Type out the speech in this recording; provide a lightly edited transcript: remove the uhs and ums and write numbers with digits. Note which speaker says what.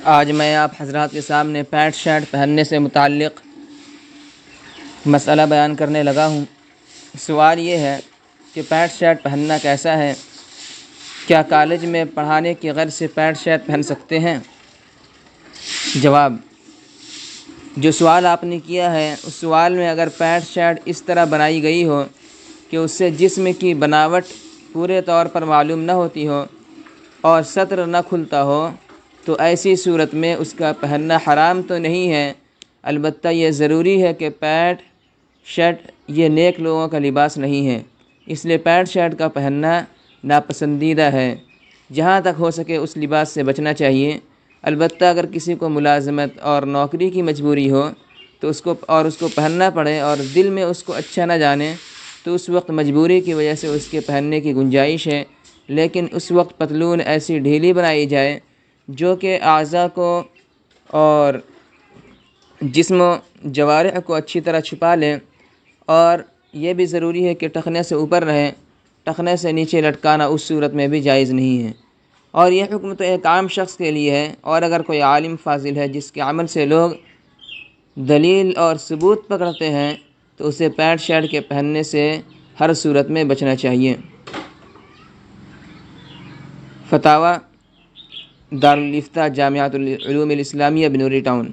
Speaker 1: آج میں آپ حضرات کے سامنے پینٹ شرٹ پہننے سے متعلق مسئلہ بیان کرنے لگا ہوں۔ سوال یہ ہے کہ پینٹ شرٹ پہننا کیسا ہے؟ کیا کالج میں پڑھانے کی غرض سے پینٹ شرٹ پہن سکتے ہیں؟ جواب: جو سوال آپ نے کیا ہے اس سوال میں اگر پینٹ شرٹ اس طرح بنائی گئی ہو کہ اس سے جسم کی بناوٹ پورے طور پر معلوم نہ ہوتی ہو اور سطر نہ کھلتا ہو تو ایسی صورت میں اس کا پہننا حرام تو نہیں ہے، البتہ یہ ضروری ہے کہ پینٹ شرٹ یہ نیک لوگوں کا لباس نہیں ہے، اس لیے پینٹ شرٹ کا پہننا ناپسندیدہ ہے۔ جہاں تک ہو سکے اس لباس سے بچنا چاہیے۔ البتہ اگر کسی کو ملازمت اور نوکری کی مجبوری ہو تو اس کو پہننا پڑے اور دل میں اس کو اچھا نہ جانے تو اس وقت مجبوری کی وجہ سے اس کے پہننے کی گنجائش ہے، لیکن اس وقت پتلون ایسی ڈھیلی بنائی جائے جو کہ اعضاء کو اور جسم و جوارح کو اچھی طرح چھپا لیں، اور یہ بھی ضروری ہے کہ ٹخنے سے اوپر رہے، ٹخنے سے نیچے لٹکانا اس صورت میں بھی جائز نہیں ہے۔ اور یہ حکم تو ایک عام شخص کے لیے ہے، اور اگر کوئی عالم فاضل ہے جس کے عمل سے لوگ دلیل اور ثبوت پکڑتے ہیں تو اسے پینٹ شرٹ کے پہننے سے ہر صورت میں بچنا چاہیے۔ فتاوی دارالافتاء جامعۃ العلوم الاسلامیہ بنوری ٹاؤن۔